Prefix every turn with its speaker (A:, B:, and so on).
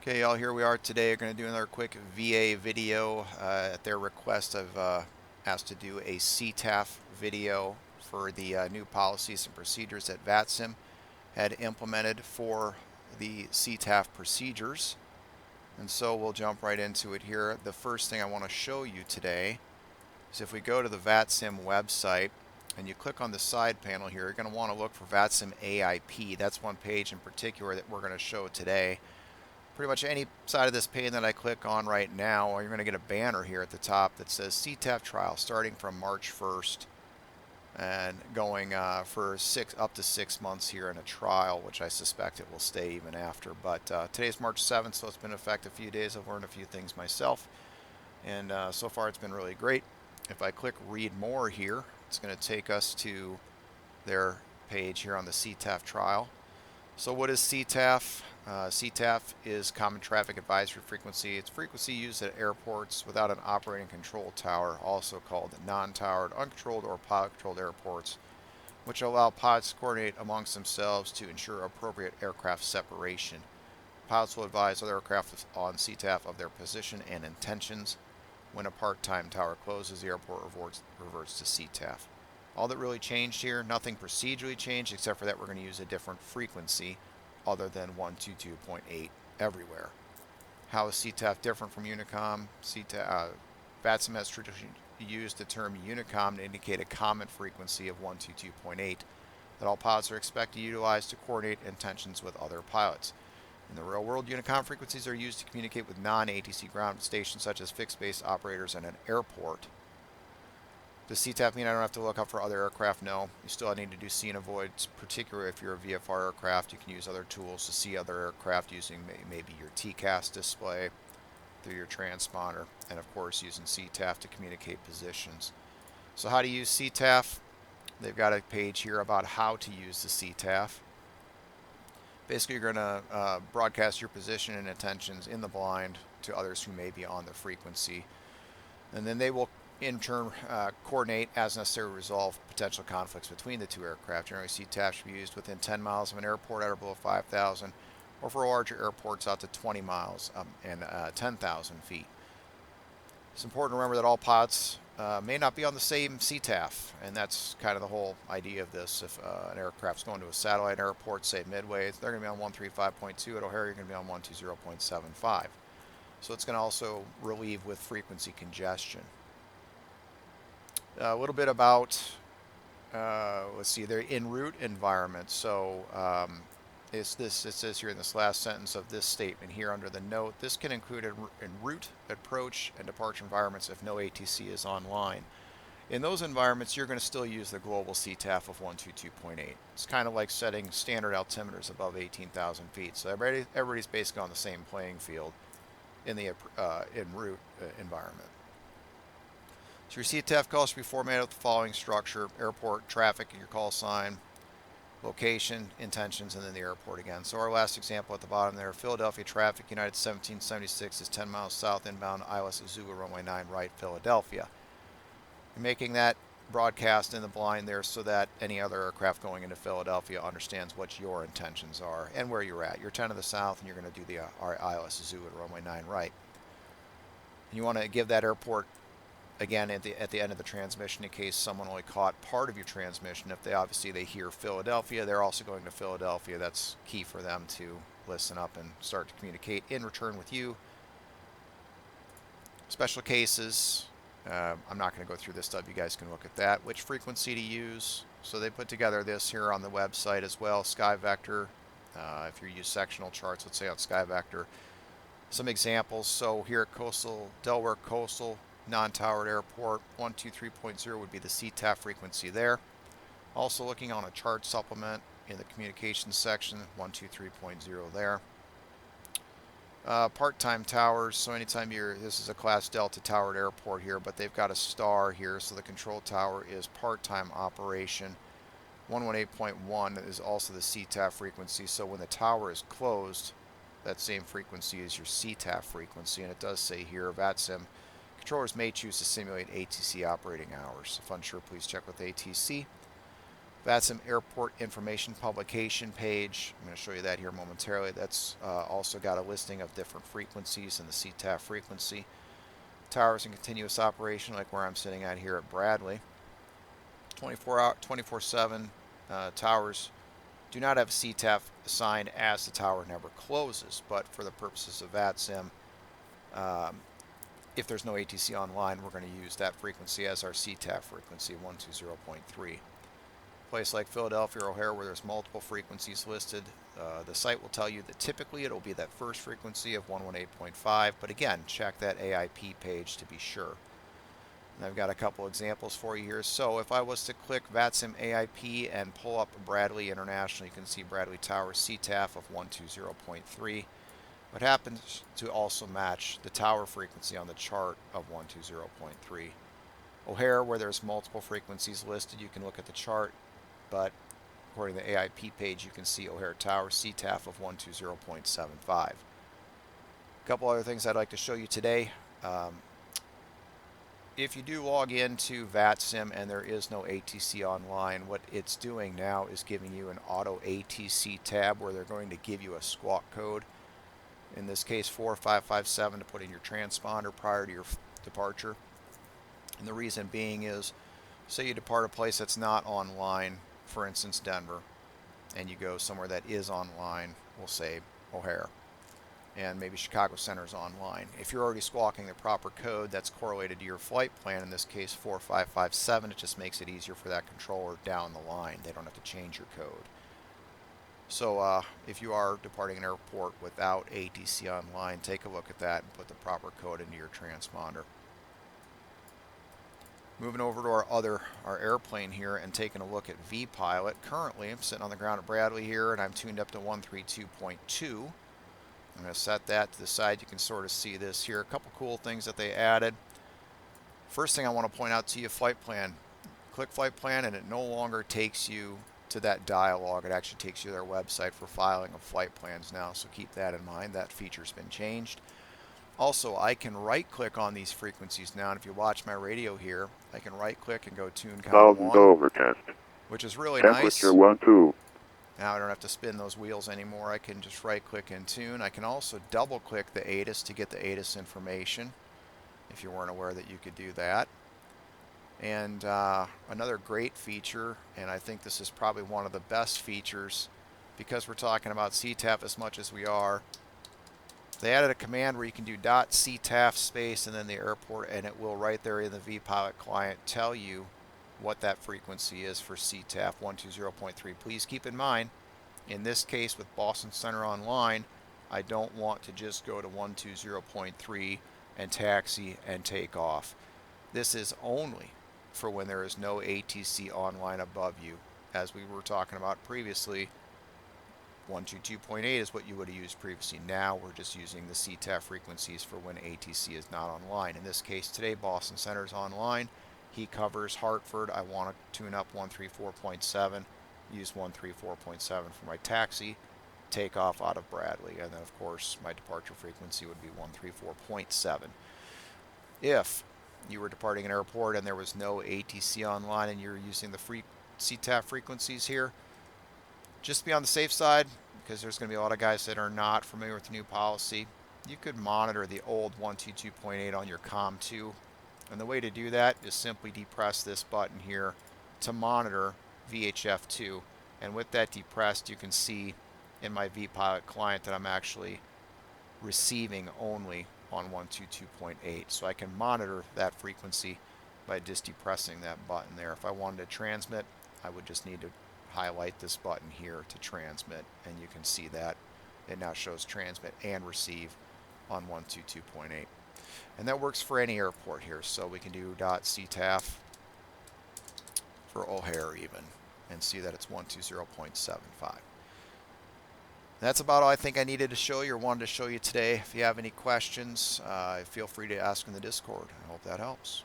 A: Okay, y'all, here we are today. We're going to do another quick VA video. At their request, I've asked to do a CTAF video for the new policies and procedures that VATSIM had implemented for the CTAF procedures. And so we'll jump right into it here. The first thing I want to show you today is if we go to the VATSIM website and you click on the side panel here, you're going to want to look for VATSIM AIP. That's one page in particular that we're going to show today. Pretty much any side of this page that I click on right now, you're going to get a banner here at the top that says CTAF trial starting from March 1st and going for up to 6 months here in a trial, which I suspect it will stay even after. But today's March 7th, so it's been in effect a few days. I've learned a few things myself, and so far it's been really great. If I click read more here, it's going to take us to their page here on the CTAF trial. So what is CTAF? CTAF is Common Traffic Advisory Frequency. It's frequency used at airports without an operating control tower, also called non-towered, uncontrolled, or pilot-controlled airports, which allow pilots to coordinate amongst themselves to ensure appropriate aircraft separation. Pilots will advise other aircraft on CTAF of their position and intentions. When a part-time tower closes, the airport reverts to CTAF. All that really changed here, nothing procedurally changed except for that we're going to use a different frequency other than 122.8 everywhere. How is CTAF different from Unicom? VATSIM has traditionally used the term Unicom to indicate a common frequency of 122.8 that all pilots are expected to utilize to coordinate intentions with other pilots. In the real world, Unicom frequencies are used to communicate with non-ATC ground stations such as fixed base operators and an airport. Does CTAF mean I don't have to look up for other aircraft? No. You still need to do see and avoid, particularly if you're a VFR aircraft. You can use other tools to see other aircraft using maybe your TCAS display through your transponder, and of course using CTAF to communicate positions. So how to use CTAF? They've got a page here about how to use the CTAF. Basically, you're going to broadcast your position and intentions in the blind to others who may be on the frequency, and then they will in turn coordinate as necessary to resolve potential conflicts between the two aircraft. Generally, CTAF should be used within 10 miles of an airport at or below 5,000, or for larger airports out to 20 miles and 10,000 feet. It's important to remember that all pilots may not be on the same CTAF, and that's kind of the whole idea of this. If an aircraft's going to a satellite airport, say Midway, they're going to be on 135.2. At O'Hare, you're going to be on 120.75. So it's going to also relieve with frequency congestion. A little bit about, let's see, their en route environment. So it says here in this last sentence of this statement here under the note, this can include en route, approach, and departure environments if no ATC is online. In those environments, you're going to still use the global CTAF of 122.8. It's kind of like setting standard altimeters above 18,000 feet. So everybody's basically on the same playing field in the en route environment. So your CTAF call should be formatted with the following structure: airport, traffic, your call sign, location, intentions, and then the airport again. So our last example at the bottom there, Philadelphia traffic, United 1776 is 10 miles south inbound, ILS Zulu runway 9 right, Philadelphia. You're making that broadcast in the blind there so that any other aircraft going into Philadelphia understands what your intentions are and where you're at. You're 10 to the south and you're going to do the ILS Zulu at runway 9 right. And you want to give that airport again at the end of the transmission in case someone only caught part of your transmission. If they hear Philadelphia, they're also going to Philadelphia. That's key for them to listen up and start to communicate in return with you. Special cases, I'm not going to go through this stuff. You guys can look at that. Which frequency to use. So they put together this here on the website as well. Sky Vector, if you use sectional charts, let's say on Sky Vector. Some examples. So here at Delaware Coastal non-towered airport, 123.0 would be the CTAF frequency there. Also looking on a chart supplement in the communications section, 123.0 there. Part-time towers, so anytime this is a Class Delta towered airport here, but they've got a star here, so the control tower is part-time operation. 118.1 is also the CTAF frequency, so when the tower is closed, that same frequency is your CTAF frequency, and it does say here, VATSIM, controllers may choose to simulate ATC operating hours. If unsure, please check with ATC. VATSIM Airport Information Publication page. I'm going to show you that here momentarily. That's also got a listing of different frequencies and the CTAF frequency. Towers in continuous operation, like where I'm sitting at here at Bradley. 24/7 towers do not have CTAF assigned as the tower never closes, but for the purposes of VATSIM, if there's no ATC online, we're going to use that frequency as our CTAF frequency, 120.3. Place like Philadelphia or O'Hare where there's multiple frequencies listed, the site will tell you that typically it'll be that first frequency of 118.5, but again, check that AIP page to be sure. And I've got a couple examples for you here. So if I was to click VATSIM AIP and pull up Bradley International, you can see Bradley Tower CTAF of 120.3. What happens to also match the tower frequency on the chart of 120.3. O'Hare, where there's multiple frequencies listed, you can look at the chart, but according to the AIP page, you can see O'Hare Tower CTAF of 120.75. A couple other things I'd like to show you today. If you do log into VATSIM and there is no ATC online, what it's doing now is giving you an auto ATC tab where they're going to give you a squawk code. In this case 4557 to put in your transponder prior to your departure. And the reason being is, say you depart a place that's not online, for instance Denver, and you go somewhere that is online, we'll say O'Hare, and maybe Chicago Center's online. If you're already squawking the proper code that's correlated to your flight plan, in this case 4557, it just makes it easier for that controller down the line. They don't have to change your code. So if you are departing an airport without ATC online, take a look at that and put the proper code into your transponder. Moving over to our airplane here and taking a look at vPilot. Currently, I'm sitting on the ground at Bradley here, and I'm tuned up to 132.2. I'm going to set that to the side. You can sort of see this here. A couple cool things that they added. First thing I want to point out to you, flight plan. Click flight plan, and it no longer takes you to that dialog. It actually takes you to their website for filing of flight plans now, so keep that in mind. That feature's been changed. Also, I can right click on these frequencies now, and if you watch my radio here, I can right click and go tune count 1,
B: overcast,
A: which is really
B: temperature
A: nice.
B: 1, 2.
A: Now I don't have to spin those wheels anymore. I can just right click and tune. I can also double click the ATIS to get the ATIS information, if you weren't aware that you could do that. And another great feature, and I think this is probably one of the best features, because we're talking about CTAF as much as we are, they added a command where you can do .ctaf space and then the airport, and it will right there in the vPilot client tell you what that frequency is for CTAF 120.3. Please keep in mind, in this case with Boston Center Online, I don't want to just go to 120.3 and taxi and take off. This is only for when there is no ATC online above you. As we were talking about previously, 122.8 is what you would have used previously. Now we're just using the CTAF frequencies for when ATC is not online. In this case today, Boston Center is online. He covers Hartford. I want to tune up 134.7, use 134.7 for my taxi, take off out of Bradley, and then of course my departure frequency would be 134.7. If you were departing an airport and there was no ATC online and you're using the free CTAF frequencies here, just be on the safe side, because there's going to be a lot of guys that are not familiar with the new policy. You could monitor the old 122.8 on your COM2, and the way to do that is simply depress this button here to monitor VHF2, and with that depressed you can see in my vPilot client that I'm actually receiving only on 122.8, so I can monitor that frequency by just depressing that button there. If I wanted to transmit, I would just need to highlight this button here to transmit, and you can see that it now shows transmit and receive on 122.8, and that works for any airport here. So we can do .ctaf for O'Hare even and see that it's 120.75. That's about all I think I needed to show you or wanted to show you today. If you have any questions, feel free to ask in the Discord. I hope that helps.